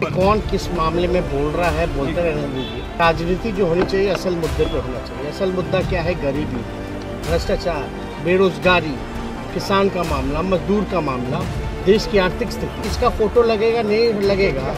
कौन किस मामले में बोल रहा है बोलते रहने दीजिए। राजनीति जो होनी चाहिए असल मुद्दे पे होना चाहिए। असल मुद्दा क्या है? गरीबी, भ्रष्टाचार, बेरोजगारी, किसान का मामला, मजदूर का मामला, देश की आर्थिक स्थिति। इसका फोटो लगेगा नहीं लगेगा,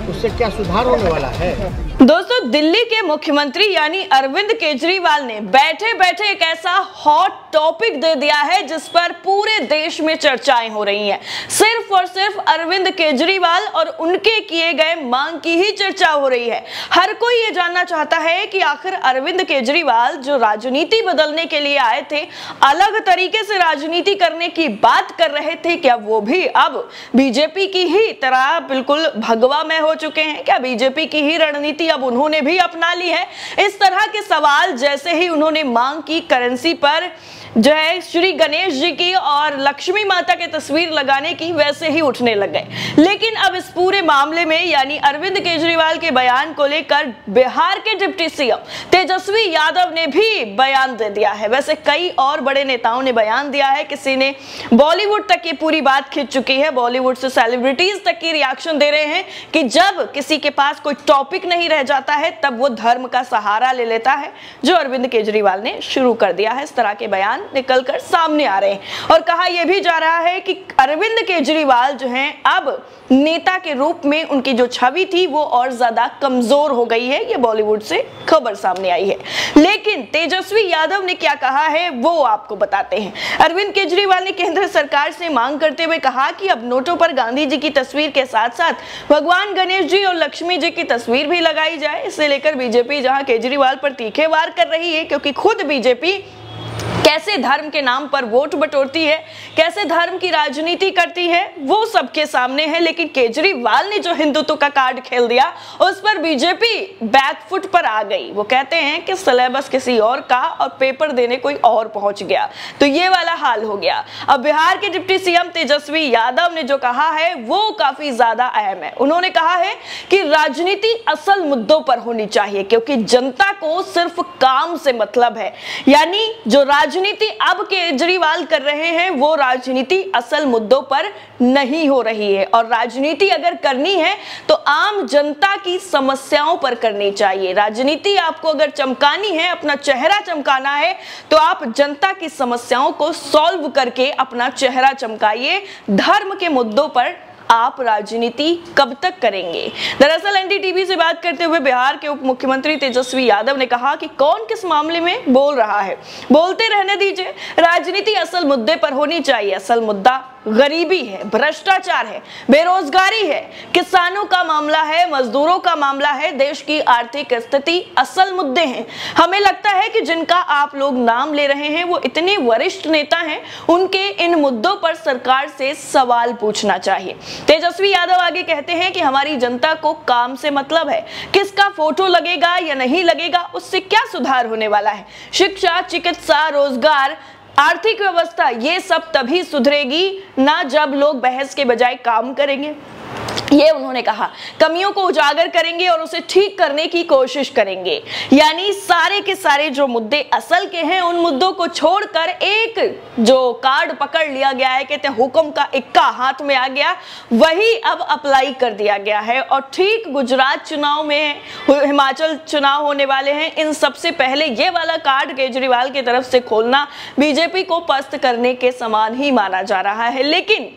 उससे क्या सुधार होने वाला है? दोस्तों, दिल्ली के मुख्यमंत्री यानी अरविंद केजरीवाल ने बैठे बैठे एक ऐसा हॉट टॉपिक दे दिया है जिस पर पूरे देश में चर्चाएं हो रही हैं। सिर्फ और सिर्फ अरविंद केजरीवाल और उनके किए गए मांग की ही चर्चा हो रही है। हर कोई ये जानना चाहता है कि आखिर अरविंद केजरीवाल जो राजनीति बदलने के लिए आए थे, अलग तरीके से राजनीति करने की बात कर रहे थे, क्या वो भी अब बीजेपी की ही तरह बिल्कुल भगवा में हो चुके हैं? क्या बीजेपी की ही रणनीति अब उन्होंने भी अपना ली है? इस तरह के सवाल जैसे ही उन्होंने मांग की करेंसी पर जो है श्री गणेश जी की और लक्ष्मी माता की तस्वीर लगाने की, वैसे ही उठने लग गए। लेकिन अब इस पूरे मामले में यानी अरविंद केजरीवाल के बयान को लेकर बिहार के डिप्टी सीएम तेजस्वी यादव ने भी बयान दे दिया है। वैसे कई और बड़े नेताओं ने बयान दिया है, किसी ने बॉलीवुड तक ये पूरी बात खिंच चुकी है। बॉलीवुड से सेलिब्रिटीज तक की रिएक्शन दे रहे हैं कि जब किसी के पास कोई टॉपिक नहीं रह जाता है तब वो धर्म का सहारा ले लेता है, जो अरविंद केजरीवाल ने शुरू कर दिया है। इस तरह के बयान निकलकर सामने आ रहे हैं और कहा यह भी जा रहा है कि अरविंद केजरीवाल जो हैं अब नेता के रूप में उनकी जो छवि थी वो और ज्यादा कमजोर हो गई है। ये बॉलीवुड से खबर सामने आई है। लेकिन तेजस्वी यादव ने क्या कहा है वो आपको बताते हैं। अरविंद केजरीवाल ने केंद्र सरकार से मांग करते हुए कहा कि अब नोटों पर गांधी जी की तस्वीर के साथ साथ भगवान गणेश जी और लक्ष्मी जी की तस्वीर भी लगाई जाए। इसे लेकर बीजेपी जहां केजरीवाल पर तीखे वार कर रही है, क्योंकि खुद बीजेपी कैसे धर्म के नाम पर वोट बटोरती है, कैसे धर्म की राजनीति करती है, वो सबके सामने है। लेकिन केजरीवाल ने जो हिंदुत्व का कार्ड खेल दिया उस पर बीजेपी बैकफुट पर आ गई। वो कहते हैं कि सिलेबस किसी और का और पेपर देने कोई और पहुंच गया, तो ये वाला हाल हो गया। अब बिहार के डिप्टी सीएम तेजस्वी यादव ने जो कहा है वो काफी ज्यादा अहम है। उन्होंने कहा है कि राजनीति असल मुद्दों पर होनी चाहिए, क्योंकि जनता को सिर्फ काम से मतलब है। यानी जो राजनीति अब केजरीवाल कर रहे हैं वो राजनीति असल मुद्दों पर नहीं हो रही है, और राजनीति अगर करनी है तो आम जनता की समस्याओं पर करनी चाहिए। राजनीति आपको अगर चमकानी है, अपना चेहरा चमकाना है, तो आप जनता की समस्याओं को सॉल्व करके अपना चेहरा चमकाइए। धर्म के मुद्दों पर आप राजनीति कब तक करेंगे? दरअसल एनडीटीवी से बात करते हुए बिहार के उप मुख्यमंत्री तेजस्वी यादव ने कहा कि कौन किस मामले में बोल रहा है, बोलते रहने दीजिए। राजनीति असल मुद्दे पर होनी चाहिए। असल मुद्दा गरीबी है, भ्रष्टाचार है, बेरोजगारी है, किसानों का मामला है, मजदूरों का मामला है, देश की आर्थिक स्थिति असल मुद्दे हैं। हमें लगता है कि जिनका आप लोग नाम ले रहे हैं वो इतने वरिष्ठ नेता हैं, उनके इन मुद्दों पर सरकार से सवाल पूछना चाहिए। तेजस्वी यादव आगे कहते हैं कि हमारी जनता को काम से मतलब है, किसका फोटो लगेगा या नहीं लगेगा उससे क्या सुधार होने वाला है। शिक्षा, चिकित्सा, रोजगार, आर्थिक व्यवस्था, ये सब तभी सुधरेगी ना जब लोग बहस के बजाय काम करेंगे। ये उन्होंने कहा, कमियों को उजागर करेंगे और उसे ठीक करने की कोशिश करेंगे। यानी सारे के सारे जो मुद्दे असल के हैं उन मुद्दों को छोड़कर एक जो कार्ड पकड़ लिया गया है, कहते हैं हुक्म का इक्का हाथ में आ गया, वही अब अप्लाई कर दिया गया है। और ठीक गुजरात चुनाव में, हिमाचल चुनाव होने वाले हैं, इन सबसे पहले ये वाला कार्ड केजरीवाल की तरफ से खोलना बीजेपी को पस्त करने के समान ही माना जा रहा है। लेकिन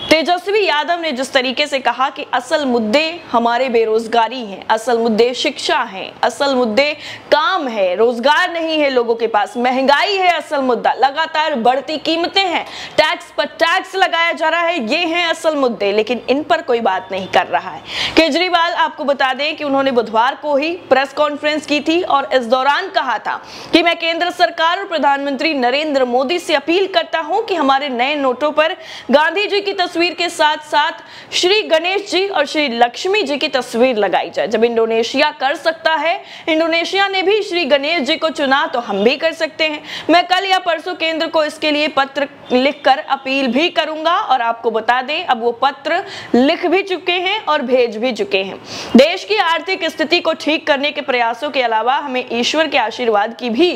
तेजस्वी यादव ने जिस तरीके से कहा कि असल मुद्दे हमारे बेरोजगारी हैं, असल मुद्दे शिक्षा हैं, असल मुद्दे काम है, रोजगार नहीं है लोगों के पास, महंगाई है असल मुद्दा, लगातार बढ़ती कीमतें हैं, टैक्स पर टैक्स लगाया जा रहा है, ये हैं असल मुद्दे। लेकिन इन पर कोई बात नहीं कर रहा है। केजरीवाल आपको बता दें कि उन्होंने बुधवार को ही प्रेस कॉन्फ्रेंस की थी और इस दौरान कहा था कि मैं केंद्र सरकार और प्रधानमंत्री नरेंद्र मोदी से अपील करता हूं कि हमारे नए नोटों पर गांधी जी की तस्वीर के साथ साथ श्री गणेश जी और श्री लक्ष्मी जी की तस्वीर लगाई जाए। जब इंडोनेशिया कर सकता है, इंडोनेशिया ने भी श्री गणेश जी को चुना, तो हम भी कर सकते हैं। मैं कल या परसों केंद्र को इसके लिए पत्र लिखकर अपील भी करूंगा और आपको बता दें अब वो पत्र लिख भी चुके हैं और भेज भी चुके हैं। देश की आर्थिक स्थिति को ठीक करने के प्रयासों के अलावा हमें ईश्वर के आशीर्वाद की भी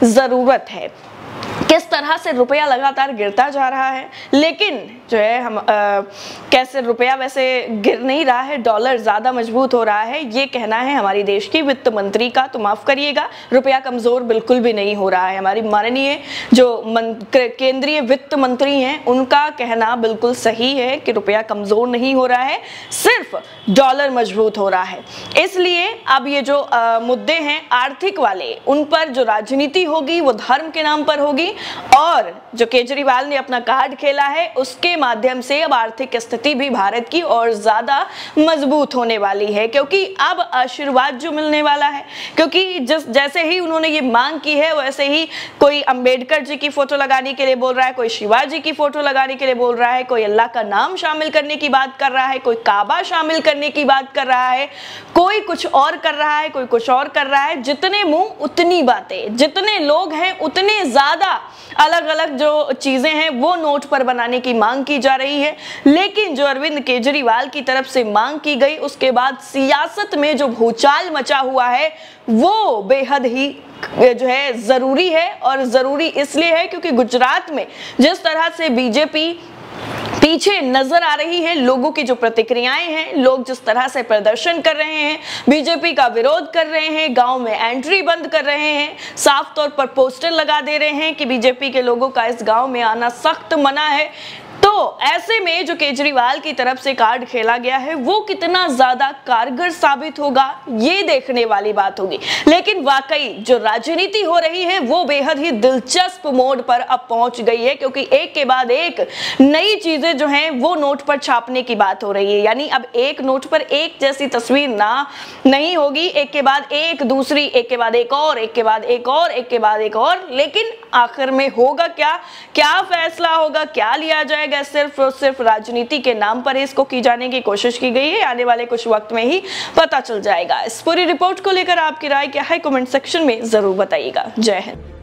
जरूरत है। किस तरह से रुपया लगातार गिरता जा रहा है, लेकिन जो है हम कैसे रुपया वैसे गिर नहीं रहा है, डॉलर ज्यादा मजबूत हो रहा है, ये कहना है हमारी देश की वित्त मंत्री का। तो माफ करिएगा, रुपया कमजोर बिल्कुल भी नहीं हो रहा है। हमारी माननीय जो केंद्रीय वित्त मंत्री हैं, उनका कहना बिल्कुल सही है कि रुपया कमजोर नहीं हो रहा है, सिर्फ डॉलर मजबूत हो रहा है। इसलिए अब ये जो मुद्दे हैं आर्थिक वाले, उन पर जो राजनीति होगी वो धर्म के नाम पर होगी, और जो केजरीवाल ने अपना कार्ड खेला है उसके माध्यम से अब आर्थिक स्थिति भी भारत की और ज्यादा मजबूत होने वाली है, क्योंकि अब आशीर्वाद जो मिलने वाला है, क्योंकि जैसे ही उन्होंने ये मांग की है वैसे ही कोई अंबेडकर जी की फोटो लगाने के लिए बोल रहा है, कोई शिवाजी की फोटो लगाने के लिए बोल रहा है, कोई अल्लाह का नाम शामिल करने की बात कर रहा है, कोई काबा शामिल करने की बात कर रहा है, कोई कुछ और कर रहा है, कोई कुछ और कर रहा है। जितने मुंह उतनी बातें, जितने लोग हैं उतने ज्यादा अलग अलग जो चीजें हैं वो नोट पर बनाने की मांग की जा रही है। लेकिन जो अरविंद केजरीवाल की तरफ से मांग की गई, उसके बाद सियासत में जो भूचाल मचा हुआ है वो बेहद ही जो है जरूरी है, और जरूरी इसलिए है क्योंकि गुजरात में जिस तरह से बीजेपी पीछे नजर आ रही है, लोगों की जो प्रतिक्रियाएं हैं, लोग जिस तरह से प्रदर्शन कर रहे हैं, बीजेपी का विरोध कर रहे हैं, गांव में एंट्री बंद कर रहे हैं, साफ तौर पर पोस्टर लगा दे रहे हैं कि बीजेपी के लोगों का इस गांव में आना सख्त मना है, तो ऐसे में जो केजरीवाल की तरफ से कार्ड खेला गया है वो कितना ज्यादा कारगर साबित होगा ये देखने वाली बात होगी। लेकिन वाकई जो राजनीति हो रही है वो बेहद ही दिलचस्प मोड़ पर अब पहुंच गई है, क्योंकि एक के बाद एक नई चीजें जो हैं वो नोट पर छापने की बात हो रही है। यानी अब एक नोट पर एक जैसी तस्वीर नहीं होगी, एक के बाद एक दूसरी, एक के बाद एक और, एक के बाद एक और, एक के बाद एक और। लेकिन आखिर में होगा क्या फैसला होगा, क्या लिया जाएगा, सिर्फ और सिर्फ राजनीति के नाम पर इसको की जाने की कोशिश की गई है। आने वाले कुछ वक्त में ही पता चल जाएगा। इस पूरी रिपोर्ट को लेकर आपकी राय क्या है, कमेंट सेक्शन में जरूर बताइएगा। जय हिंद।